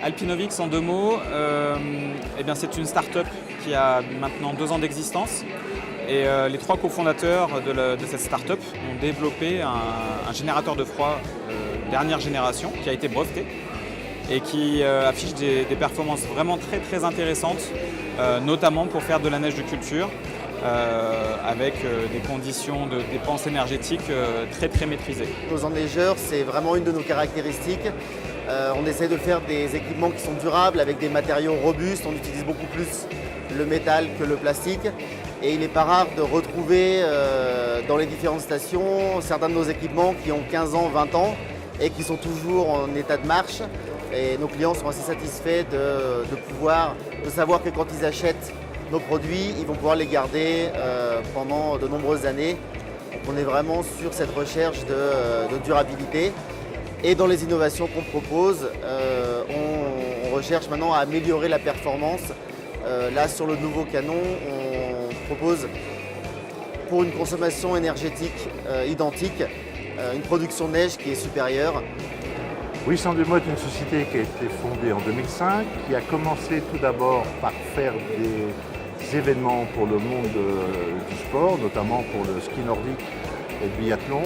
Alpinovix, en deux mots, c'est une start-up qui a maintenant 2 ans d'existence. Et les 3 cofondateurs de cette start-up ont développé un générateur de froid dernière génération qui a été breveté et qui affiche des performances vraiment très très intéressantes, notamment pour faire de la neige de culture, avec des conditions de dépenses énergétiques très très maîtrisées. Aux enneigeurs, c'est vraiment une de nos caractéristiques. On essaie de faire des équipements qui sont durables avec des matériaux robustes. On utilise beaucoup plus le métal que le plastique. Et il n'est pas rare de retrouver dans les différentes stations certains de nos équipements qui ont 15 ans, 20 ans et qui sont toujours en état de marche. Et nos clients sont assez satisfaits de savoir que quand ils achètent nos produits, ils vont pouvoir les garder pendant de nombreuses années. Donc on est vraiment sur cette recherche de durabilité. Et dans les innovations qu'on propose, on recherche maintenant à améliorer la performance. Là, sur le nouveau canon, on propose pour une consommation énergétique identique, une production de neige qui est supérieure. Oui, Sandemo est une société qui a été fondée en 2005, qui a commencé tout d'abord par faire des événements pour le monde du sport, notamment pour le ski nordique et le biathlon.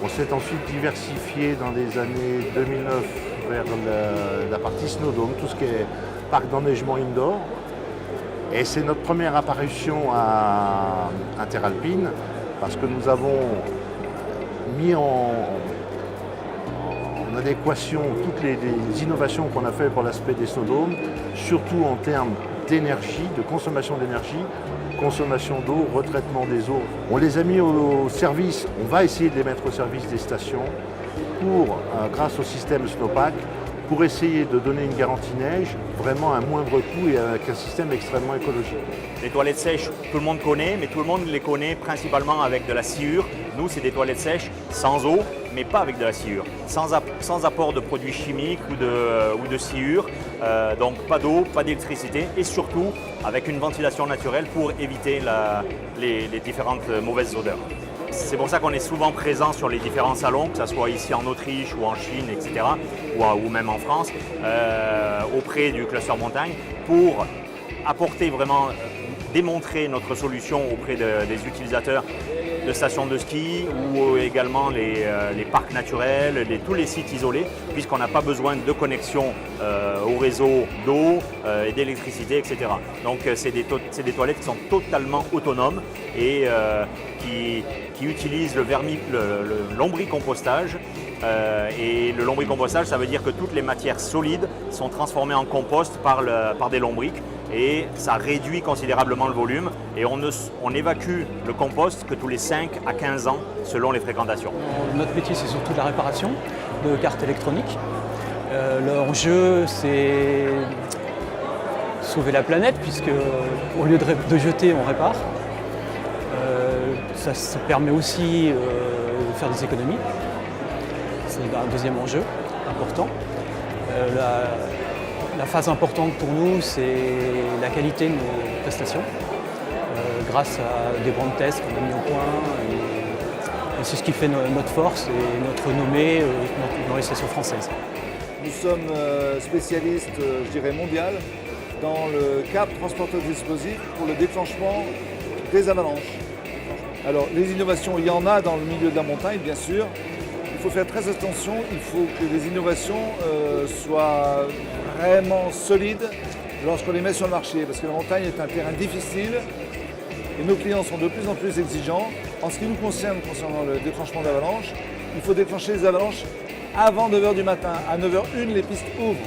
On s'est ensuite diversifié dans les années 2009 vers la partie Snowdome, tout ce qui est parc d'enneigement indoor. Et c'est notre première apparition à Interalpine parce que nous avons mis en adéquation toutes les innovations qu'on a faites pour l'aspect des snowdomes, surtout en termes d'énergie, de consommation d'énergie, consommation d'eau, retraitement des eaux. On les a mis au service, on va essayer de les mettre au service des stations pour, grâce au système Snowpack, pour essayer de donner une garantie neige vraiment à moindre coût et avec un système extrêmement écologique. Les toilettes sèches, tout le monde connaît, mais tout le monde les connaît principalement avec de la sciure. Nous, c'est des toilettes sèches sans eau, mais pas avec de la sciure, sans apport de produits chimiques ou de sciure, donc pas d'eau, pas d'électricité et surtout avec une ventilation naturelle pour éviter les différentes mauvaises odeurs. C'est pour ça qu'on est souvent présent sur les différents salons, que ce soit ici en Autriche ou en Chine, etc., ou même en France, auprès du cluster montagne, pour apporter vraiment, démontrer notre solution auprès des utilisateurs de stations de ski ou également les parcs naturels, tous les sites isolés, puisqu'on n'a pas besoin de connexion au réseau d'eau et d'électricité, etc. Donc c'est des toilettes qui sont totalement autonomes et qui utilisent le lombricompostage. Et le lombricompostage, ça veut dire que toutes les matières solides sont transformées en compost par des lombrics et ça réduit considérablement le volume et on évacue le compost que tous les 5 à 15 ans selon les fréquentations. Notre métier, c'est surtout de la réparation de cartes électroniques. L'enjeu, c'est sauver la planète puisque au lieu de jeter, on répare. Ça permet aussi de faire des économies. C'est un deuxième enjeu important. La phase importante pour nous, c'est la qualité de nos prestations, grâce à des bancs de tests qu'on a mis au point. Et c'est ce qui fait notre force et notre renommée dans les stations françaises. Nous sommes spécialistes, je dirais, mondial dans le câble transporteur d'explosifs pour le déclenchement des avalanches. Alors, les innovations, il y en a dans le milieu de la montagne, bien sûr. Il faut faire très attention, il faut que les innovations soient vraiment solides lorsqu'on les met sur le marché, parce que la montagne est un terrain difficile et nos clients sont de plus en plus exigeants. En ce qui nous concerne, concernant le déclenchement d'avalanches, il faut déclencher les avalanches avant 9 h du matin. À 9 h 01, les pistes ouvrent.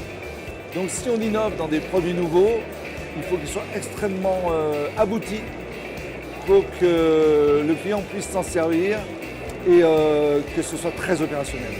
Donc si on innove dans des produits nouveaux, il faut qu'ils soient extrêmement aboutis pour que le client puisse s'en servir et que ce soit très opérationnel.